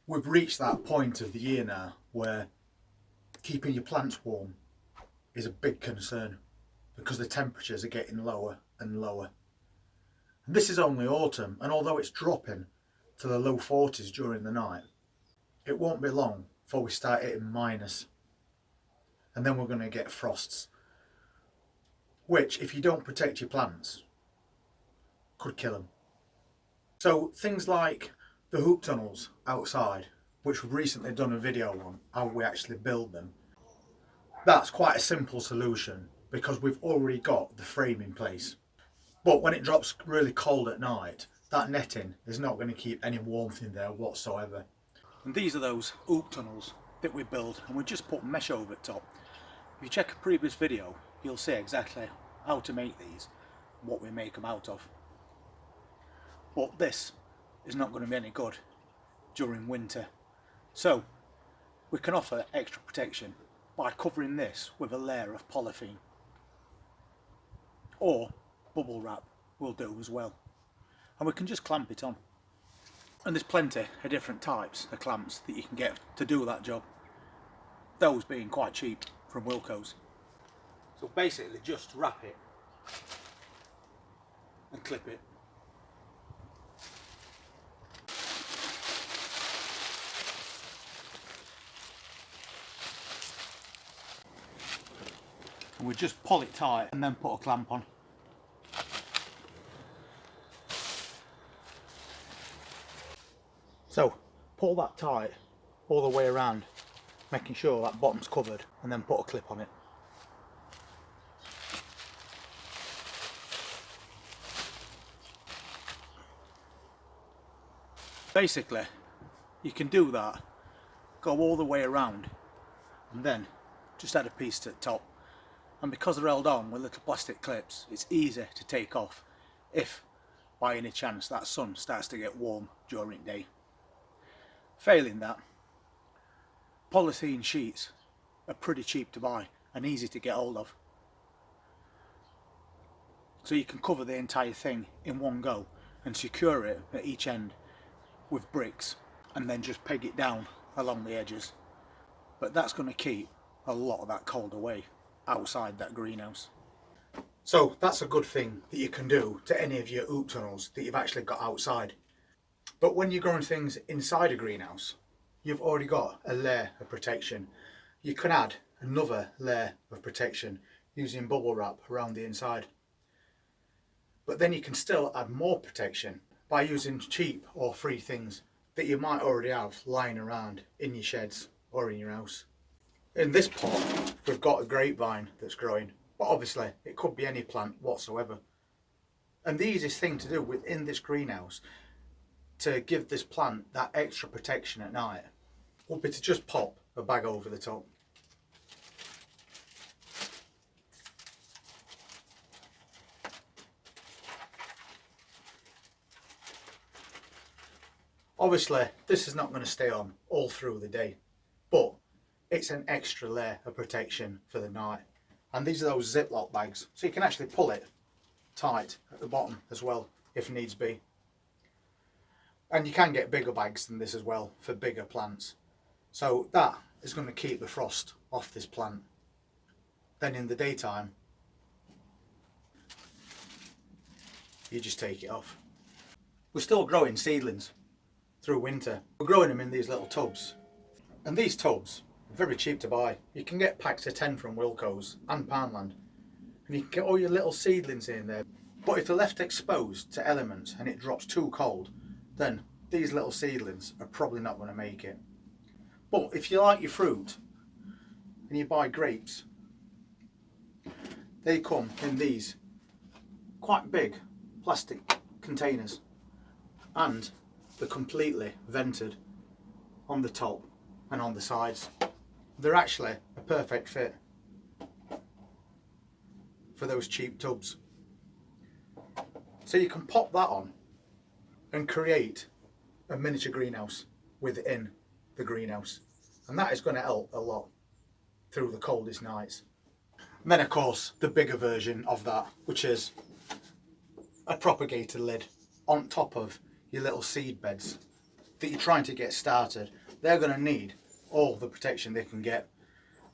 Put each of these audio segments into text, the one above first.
We've reached that point of the year now where keeping your plants warm is a big concern because the temperatures are getting lower and lower. And this is only autumn, and although it's dropping to the low 40s during the night, it won't be long before we start hitting minus, and then we're going to get frosts, which if you don't protect your plants could kill them. So things like the hoop tunnels outside, which we've recently done a video on how we actually build them, that's quite a simple solution because we've already got the frame in place. But when it drops really cold at night, that netting is not going to keep any warmth in there whatsoever. And these are those hoop tunnels that we build, and we just put mesh over the top. If you check a previous video, you'll see exactly how to make these, what we make them out of. But this is not going to be any good during winter. So we can offer extra protection by covering this with a layer of polythene, or bubble wrap will do as well, and we can just clamp it on. And there's plenty of different types of clamps that you can get to do that job, those being quite cheap from Wilko's. So basically just wrap it and clip it. And we just pull it tight and then put a clamp on. So pull that tight all the way around, making sure that bottom's covered, and then put a clip on it. Basically, you can do that, go all the way around, and then just add a piece to the top. And because they're held on with little plastic clips, it's easy to take off if by any chance that sun starts to get warm during the day. Failing that, polythene sheets are pretty cheap to buy and easy to get hold of. So you can cover the entire thing in one go and secure it at each end with bricks and then just peg it down along the edges. But that's going to keep a lot of that cold away outside that greenhouse. So that's a good thing that you can do to any of your hoop tunnels that you've actually got outside. But when you're growing things inside a greenhouse, you've already got a layer of protection. You can add another layer of protection using bubble wrap around the inside. But then you can still add more protection by using cheap or free things that you might already have lying around in your sheds or in your house. In this pot, we've got a grapevine that's growing, but obviously it could be any plant whatsoever. And the easiest thing to do within this greenhouse to give this plant that extra protection at night would be to just pop a bag over the top. Obviously, this is not going to stay on all through the day, but it's an extra layer of protection for the night. And these are those Ziploc bags, so you can actually pull it tight at the bottom as well if needs be. And you can get bigger bags than this as well for bigger plants. So that is going to keep the frost off this plant. Then in the daytime, you just take it off. We're still growing seedlings through winter. We're growing them in these little tubs. And these tubs are very cheap to buy. You can get packs of 10 from Wilko's and Poundland. And you can get all your little seedlings in there. But if they're left exposed to elements and it drops too cold, then these little seedlings are probably not going to make it. But if you like your fruit and you buy grapes, they come in these quite big plastic containers and they're completely vented on the top and on the sides. They're actually a perfect fit for those cheap tubs. So you can pop that on and create a miniature greenhouse within the greenhouse, and that is going to help a lot through the coldest nights. And then of course the bigger version of that, which is a propagator lid on top of your little seed beds. that you're trying to get started, they're going to need all the protection they can get.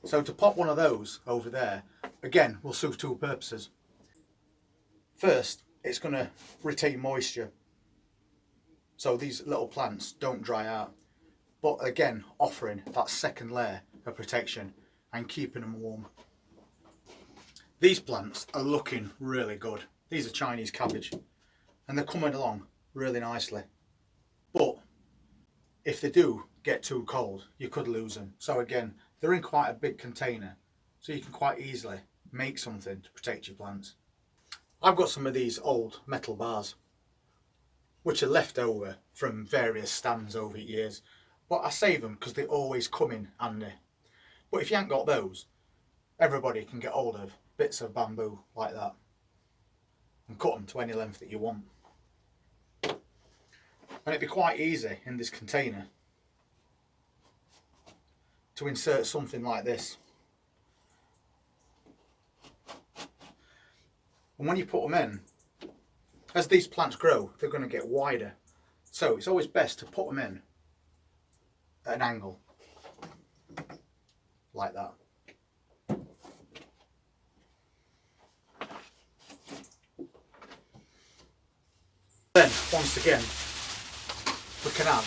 So to pop one of those over there, again, will serve two purposes. First, it's going to retain moisture, so these little plants don't dry out. But again, offering that second layer of protection and keeping them warm. These plants are looking really good. These are Chinese cabbage and they're coming along really nicely. But if they do get too cold, you could lose them. So again, they're in quite a big container, so you can quite easily make something to protect your plants. I've got some of these old metal bars, which are left over from various stands over the years, but I save them because they always come in handy. But if you ain't got those, everybody can get hold of bits of bamboo like that and cut them to any length that you want. And it'd be quite easy in this container to insert something like this. And when you put them in, as these plants grow, they're going to get wider. So it's always best to put them in at an angle, like that. Then, once again, we can add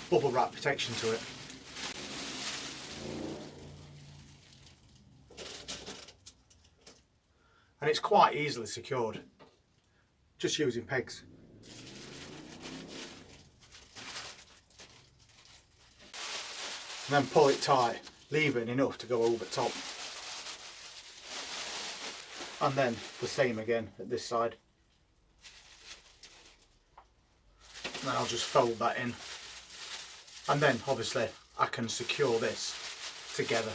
bubble wrap protection to it. And it's quite easily secured, just using pegs. And then pull it tight, leaving enough to go over top. And then the same again at this side. And then I'll just fold that in. And then obviously I can secure this together.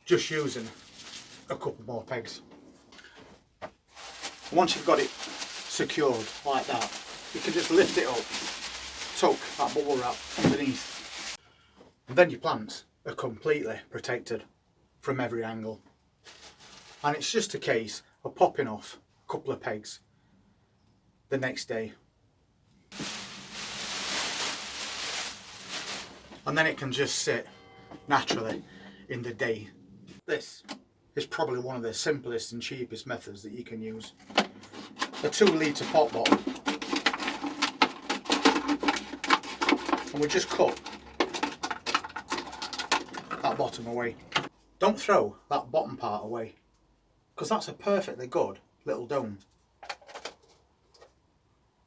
Just using a couple more pegs. Once you've got it secured like that, you can just lift it up, tuck that bubble wrap underneath, and then your plants are completely protected from every angle. And it's just a case of popping off a couple of pegs the next day, and then it can just sit naturally in the day. This is probably one of the simplest and cheapest methods that you can use. A 2 litre pot bottle, and we just cut that bottom away. Don't throw that bottom part away, because that's a perfectly good little dome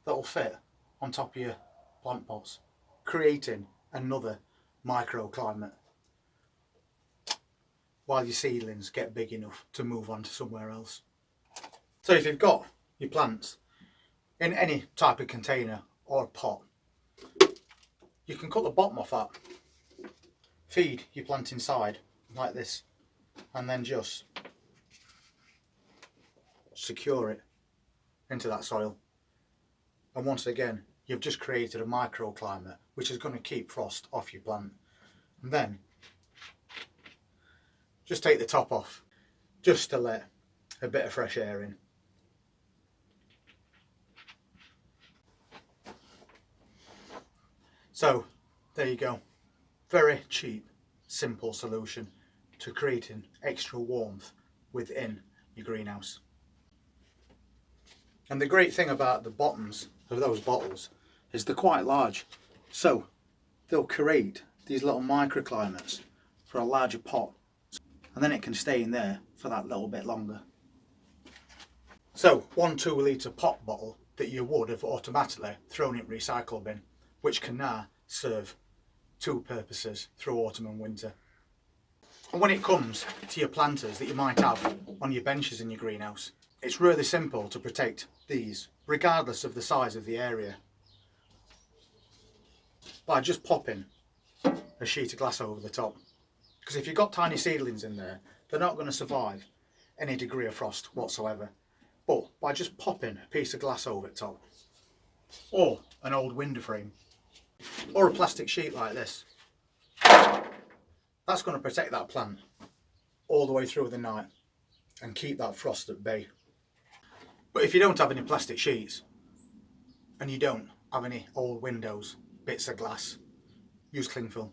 that'll fit on top of your plant pots, creating another microclimate while your seedlings get big enough to move on to somewhere else. So if you've got your plants in any type of container or pot, you can cut the bottom off that, feed your plant inside like this, and then just secure it into that soil. And once again, you've just created a microclimate which is going to keep frost off your plant. And then just take the top off, just to let a bit of fresh air in. So there you go. Very cheap, simple solution to creating extra warmth within your greenhouse. And the great thing about the bottoms of those bottles is they're quite large, so they'll create these little microclimates for a larger pot, and then it can stay in there for that little bit longer. So 1 2 litre pot bottle that you would have automatically thrown in recycle bin, which can now serve two purposes through autumn and winter. And when it comes to your planters that you might have on your benches in your greenhouse, it's really simple to protect these, regardless of the size of the area, by just popping a sheet of glass over the top. Because if you've got tiny seedlings in there, they're not going to survive any degree of frost whatsoever. But by just popping a piece of glass over the top, or an old window frame, or a plastic sheet like this, that's going to protect that plant all the way through the night and keep that frost at bay. But if you don't have any plastic sheets and you don't have any old windows, bits of glass, use cling film.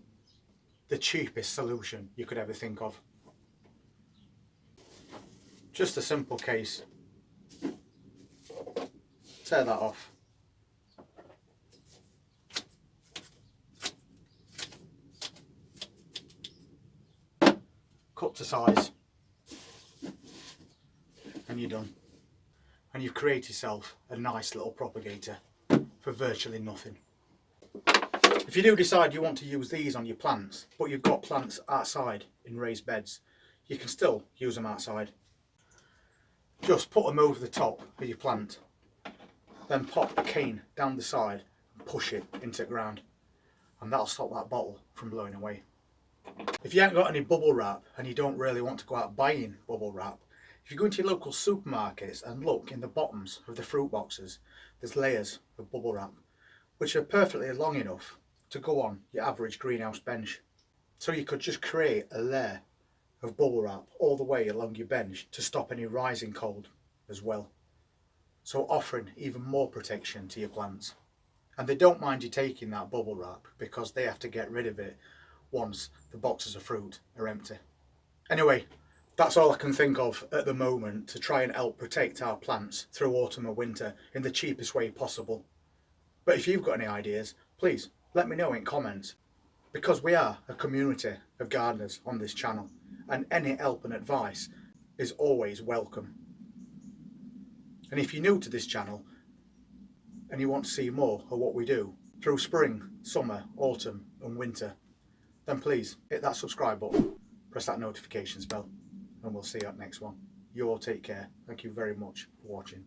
The cheapest solution you could ever think of. Just a simple case. Tear that off. Cut to size. And you're done. And you've created yourself a nice little propagator for virtually nothing. If you do decide you want to use these on your plants, but you've got plants outside in raised beds, you can still use them outside. Just put them over the top of your plant, then pop a cane down the side and push it into the ground, and that'll stop that bottle from blowing away. If you haven't got any bubble wrap and you don't really want to go out buying bubble wrap, if you go into your local supermarkets and look in the bottoms of the fruit boxes, there's layers of bubble wrap which are perfectly long enough to go on your average greenhouse bench. So you could just create a layer of bubble wrap all the way along your bench to stop any rising cold as well. So offering even more protection to your plants. And they don't mind you taking that bubble wrap because they have to get rid of it once the boxes of fruit are empty. Anyway, that's all I can think of at the moment to try and help protect our plants through autumn or winter in the cheapest way possible. But if you've got any ideas, please let me know in comments, because we are a community of gardeners on this channel and any help and advice is always welcome. And if you're new to this channel and you want to see more of what we do through spring, summer, autumn and winter, then please hit that subscribe button, press that notifications bell, and we'll see you at the next one. You all take care. Thank you very much for watching.